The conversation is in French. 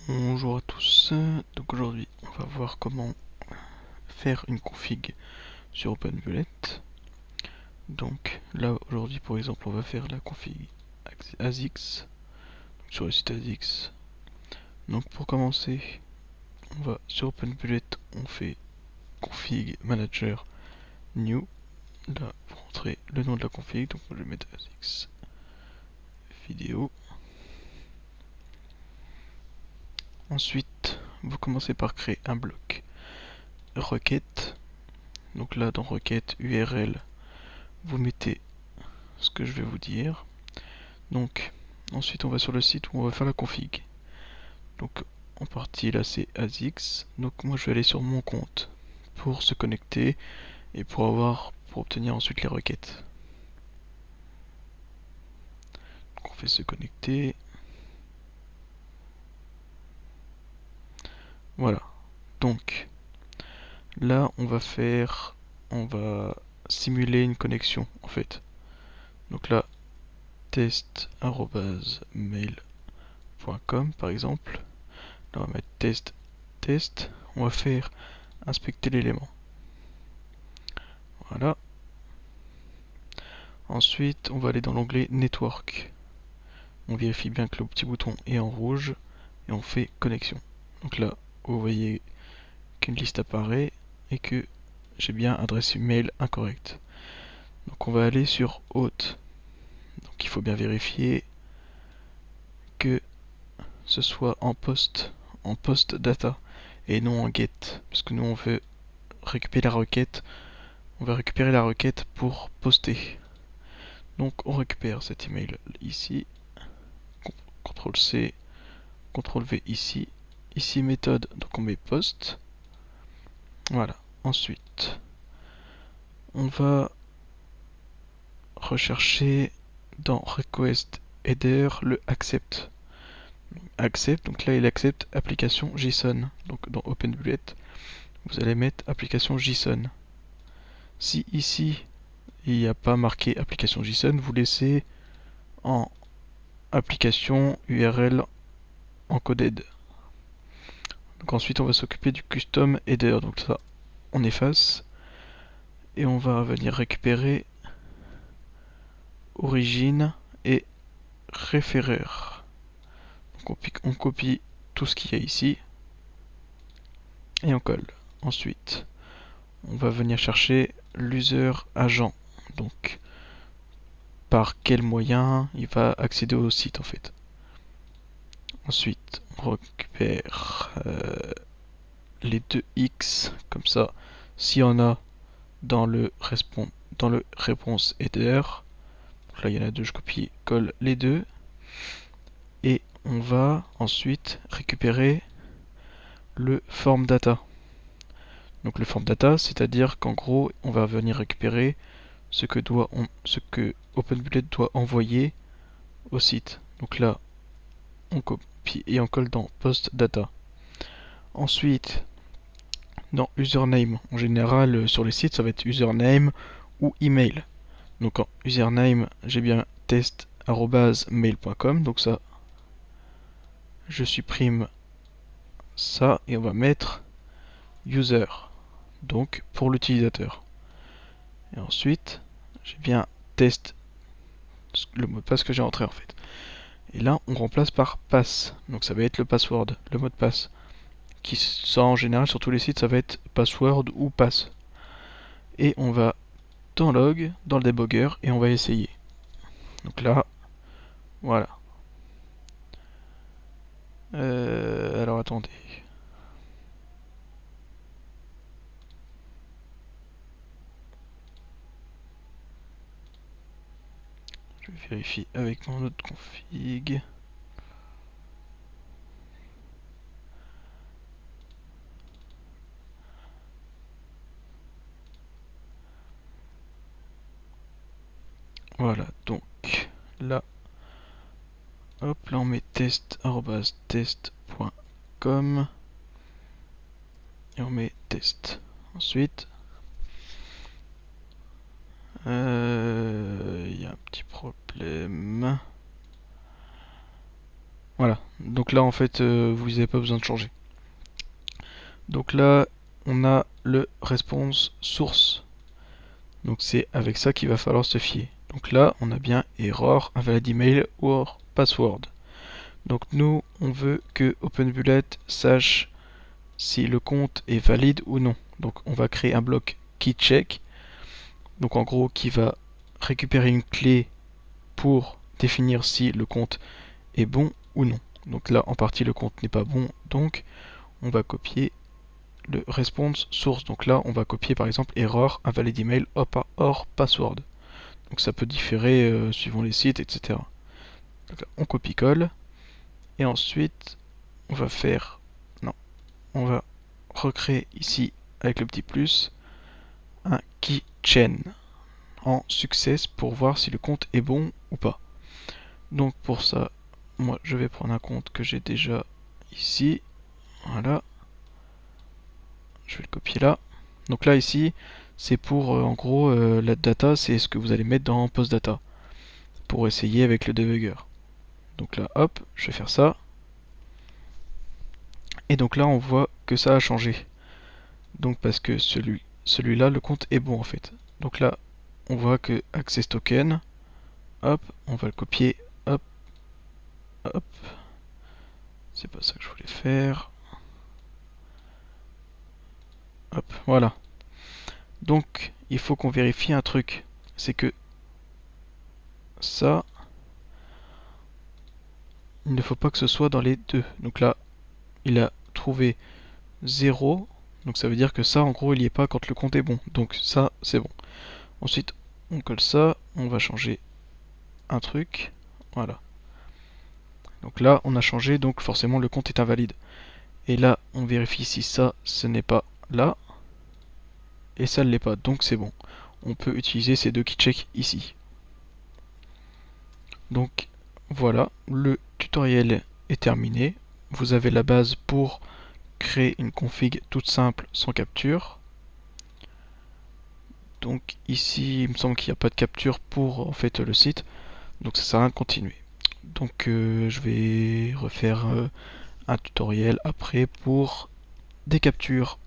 Bonjour à tous, donc aujourd'hui on va voir comment faire une config sur OpenBullet. Donc là aujourd'hui pour exemple on va faire la config ASICS sur le site ASICS. Donc pour commencer on va sur OpenBullet, on fait config manager new. Là vous rentrez le nom de la config, donc je vais mettre ASICS vidéo. Ensuite vous commencez par créer un bloc requête. Donc là dans requête URL vous mettez ce que je vais vous dire. Donc ensuite on va sur le site où on va faire la config. Donc en partie là c'est ASICS. Donc moi je vais aller sur mon compte pour se connecter et pour obtenir ensuite les requêtes. Donc on fait se connecter. Voilà. Donc là on va simuler une connexion en fait. Donc là test@mail.com par exemple. Là on va mettre test. On va faire inspecter l'élément. Voilà. Ensuite, on va aller dans l'onglet Network. On vérifie bien que le petit bouton est en rouge et on fait connexion. Donc là, vous voyez qu'une liste apparaît et que j'ai bien adresse email incorrecte. Donc on va aller sur Hôte. Donc il faut bien vérifier que ce soit en post data et non en get, parce que nous on veut récupérer la requête. On va récupérer la requête pour poster. Donc on récupère cet email ici. CTRL C, CTRL V ici. Ici méthode, donc on met post. Voilà. Ensuite, on va rechercher dans request header le accept. Accept, donc là il accepte application JSON. Donc dans OpenBullet, vous allez mettre application JSON. Si ici il n'y a pas marqué application JSON, vous laissez en application URL encoded. Donc ensuite on va s'occuper du custom header. Donc ça on efface et on va venir récupérer origine et référeur. Donc on copie tout ce qu'il y a ici et on colle. Ensuite, on va venir chercher l'user agent. Donc, par quel moyen il va accéder au site en fait. Ensuite, on récupère les deux X, comme ça, s'il y en a dans le réponse header. Donc là, il y en a deux, je copie, colle les deux. Et on va ensuite récupérer le form data. Donc le form data, c'est-à-dire qu'en gros, on va venir récupérer ce que OpenBullet doit envoyer au site. Donc là, on copie et on colle dans post data. Ensuite, dans username, en général sur les sites, ça va être username ou email. Donc en username, j'ai bien test@mail.com. Donc ça, je supprime ça et on va mettre user. Donc pour l'utilisateur. Et ensuite, j'ai bien test, le mot de passe que j'ai entré en fait. Et là, on remplace par pass. Donc ça va être le password, le mot de passe. Qui, ça en général sur tous les sites, ça va être password ou pass. Et on va dans log, dans le debugger, et on va essayer. Donc là, voilà. Alors attendez. Je vérifie avec mon autre config. Voilà, donc là, hop, là on met test@test.com et on met test. Ensuite, il y a un petit problème. Voilà, donc là en fait vous n'avez pas besoin de changer. Donc là on a le response source. Donc c'est avec ça qu'il va falloir se fier. Donc là on a bien error, invalid email or password. Donc nous on veut que OpenBullet sache si le compte est valide ou non. Donc on va créer un bloc keycheck. Donc en gros qui va récupérer une clé pour définir si le compte est bon ou non. Donc là en partie le compte n'est pas bon, donc on va copier le response source. Donc là on va copier par exemple error, invalid email or password. Donc ça peut différer suivant les sites, etc. Donc là, on copie-colle et ensuite on va faire, non, on va recréer ici avec le petit plus un keychain en success pour voir si le compte est bon ou pas. Donc pour ça, moi je vais prendre un compte que j'ai déjà ici. Voilà. Je vais le copier là. Donc là ici, c'est pour en gros la data, c'est ce que vous allez mettre dans PostData pour essayer avec le debugger. Donc là, hop, je vais faire ça. Et donc là, on voit que ça a changé. Donc parce que celui-là, le compte est bon en fait. Donc là, on voit que access token, hop, on va le copier, hop, hop. C'est pas ça que je voulais faire. Hop, voilà. Donc, il faut qu'on vérifie un truc. C'est que ça, il ne faut pas que ce soit dans les deux. Donc là, il a trouvé 0. Donc ça veut dire que ça, en gros, il n'y est pas quand le compte est bon. Donc ça, c'est bon. Ensuite, on colle ça. On va changer un truc. Voilà. Donc là, on a changé. Donc forcément, le compte est invalide. Et là, on vérifie si ça, ce n'est pas là. Et ça ne l'est pas. Donc c'est bon. On peut utiliser ces deux keychecks ici. Donc voilà, le tutoriel est terminé. Vous avez la base pour créer une config toute simple sans capture. Donc ici, il me semble qu'il n'y a pas de capture pour en fait le site, donc ça sert à rien de continuer. Donc je vais refaire un tutoriel après pour des captures.